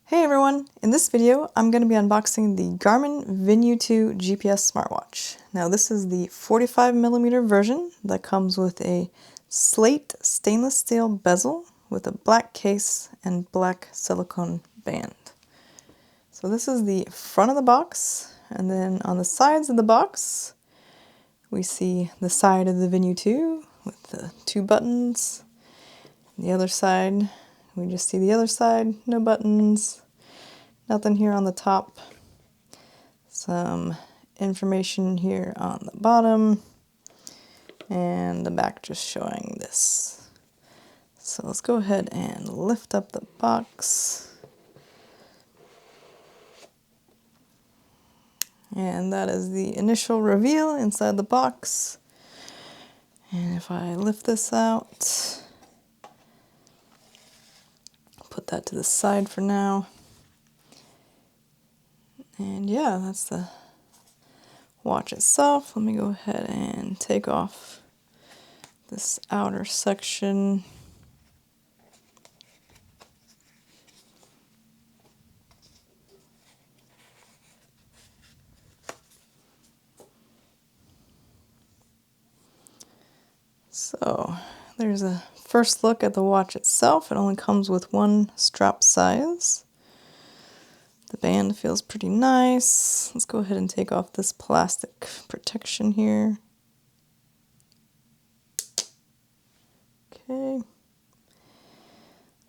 Hey everyone! In this video, I'm going to be unboxing the Garmin Venu 2 GPS smartwatch. Now this is the 45mm version that comes with a Slate stainless steel bezel with a black case and black silicone band. So this is the front of the box, and then on the sides of the box we see the side of the Venu 2 with the two buttons. The other side, we just see the other side, no buttons, nothing here on the top. Some information here on the bottom, and the back just showing this. So let's go ahead and lift up the box. And that is the initial reveal inside the box. And if I lift this out, put that to the side for now. And yeah, that's the watch itself. Let me go ahead and take off this outer section. So there's a first look at the watch itself. It only comes with one strap size. The band feels pretty nice. Let's go ahead and take off this plastic protection here. Okay.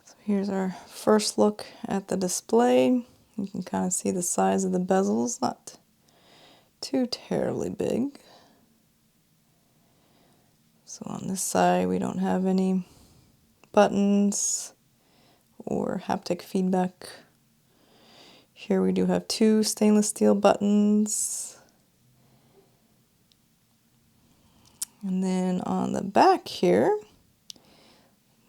So here's our first look at the display. You can kind of see the size of the bezels, not too terribly big. So on this side we don't have any buttons or haptic feedback. Here we do have two stainless steel buttons. And then on the back here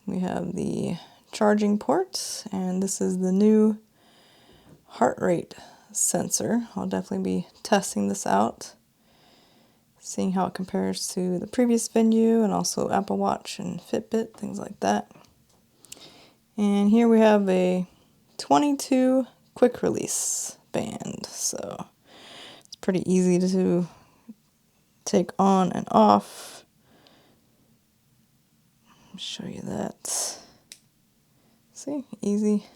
we have the charging port, and this is the new heart rate sensor. I'll definitely be testing this out, seeing how it compares to the previous Venu and also Apple Watch and Fitbit, things like that. And here we have a 22 quick release band, so it's pretty easy to take on and off. I'll show you that. See, easy.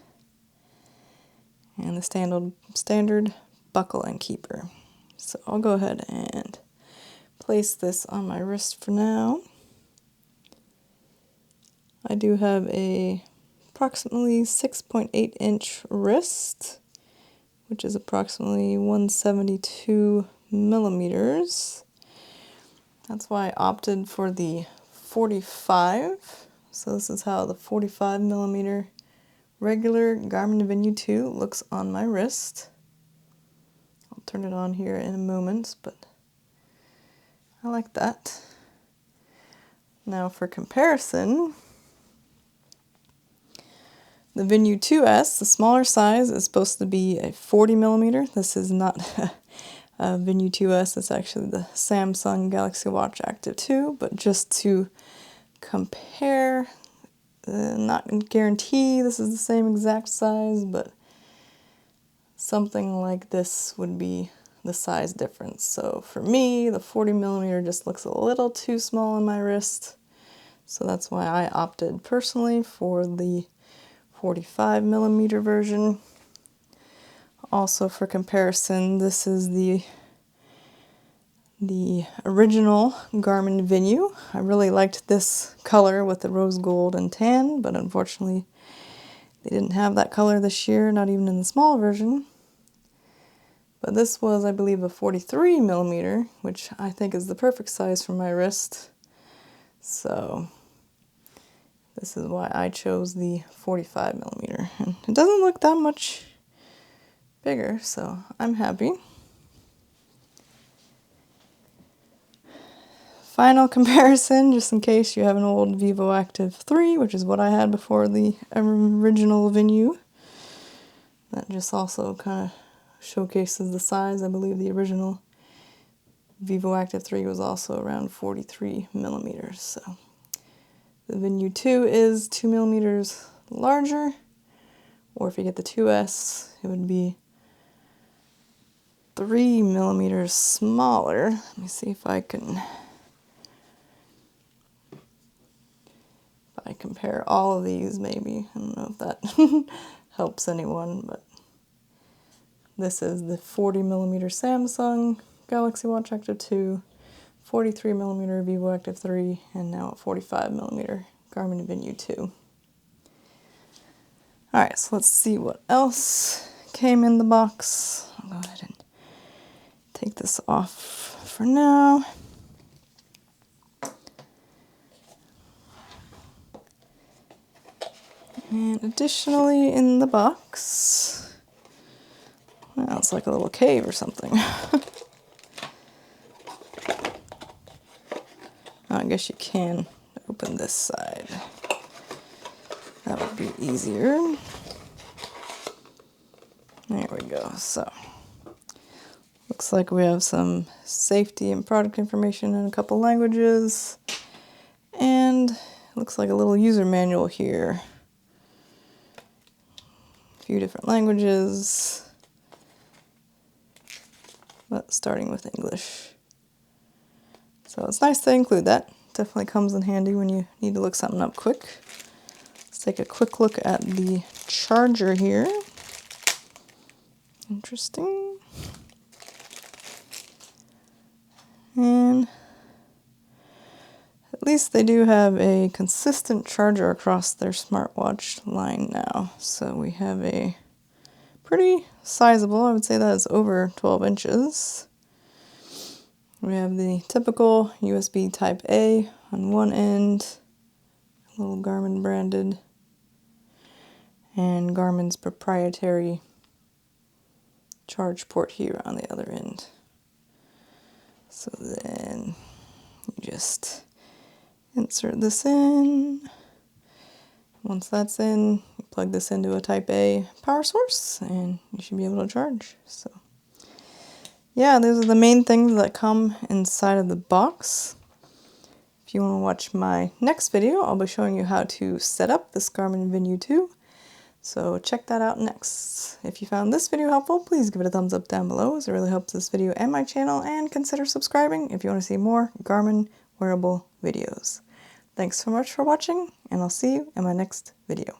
And the standard buckle and keeper. So I'll go ahead and place this on my wrist for now. I do have a approximately 6.8 inch wrist, which is approximately 172 millimeters. That's why I opted for the 45. So this is how the 45mm regular Garmin Venu 2 looks on my wrist. I'll turn it on here in a moment, but I like that. Now for comparison, the Venu 2S, the smaller size, is supposed to be a 40mm. This is not a Venu 2S, it's actually the Samsung Galaxy Watch Active 2, but just to compare, not guarantee this is the same exact size, but something like this would be the size difference. So for me, the 40mm just looks a little too small on my wrist, so that's why I opted personally for the 45mm version. Also for comparison, this is the original Garmin Venu. I really liked this color with the rose gold and tan, but unfortunately they didn't have that color this year, not even in the small version. But this was, I believe, a 43mm, which I think is the perfect size for my wrist. So this is why I chose the 45mm. And it doesn't look that much bigger, so I'm happy. Final comparison, just in case you have an old Vivo Active 3, which is what I had before the original Venu. That just also kind of showcases the size. I believe the original Vivo Active 3 was also around 43mm. So the Venu 2 is 2mm larger, Or if you get the 2S, it would be 3 millimeters smaller. Let me see if I compare all of these, maybe. I don't know if that helps anyone, but this is the 40 millimeter Samsung Galaxy Watch Active 2, 43 millimeter Vivo Active 3, and now a 45 millimeter Garmin Venu 2. Alright, so let's see what else came in the box. I'll go ahead and take this off for now. And additionally in the box, well, it's like a little cave or something. I guess you can open this side. That would be easier. There we go. So, looks like we have some safety and product information in a couple languages. And it looks like a little user manual here. A few different languages, but starting with English. So it's nice to include that. Definitely comes in handy when you need to look something up quick. Let's take a quick look at the charger here. Interesting. And at least they do have a consistent charger across their smartwatch line now. So we have a pretty sizable, I would say that is over 12 inches. We have the typical USB Type A on one end, a little Garmin branded, and Garmin's proprietary charge port here on the other end. So then you just insert this in. Once that's in, you plug this into a Type A power source and you should be able to charge. So yeah, those are the main things that come inside of the box. If you want to watch my next video, I'll be showing you how to set up this Garmin Venu 2. So check that out next. If you found this video helpful, please give it a thumbs up down below, as it really helps this video and my channel, and consider subscribing if you want to see more Garmin wearable videos. Thanks so much for watching, and I'll see you in my next video.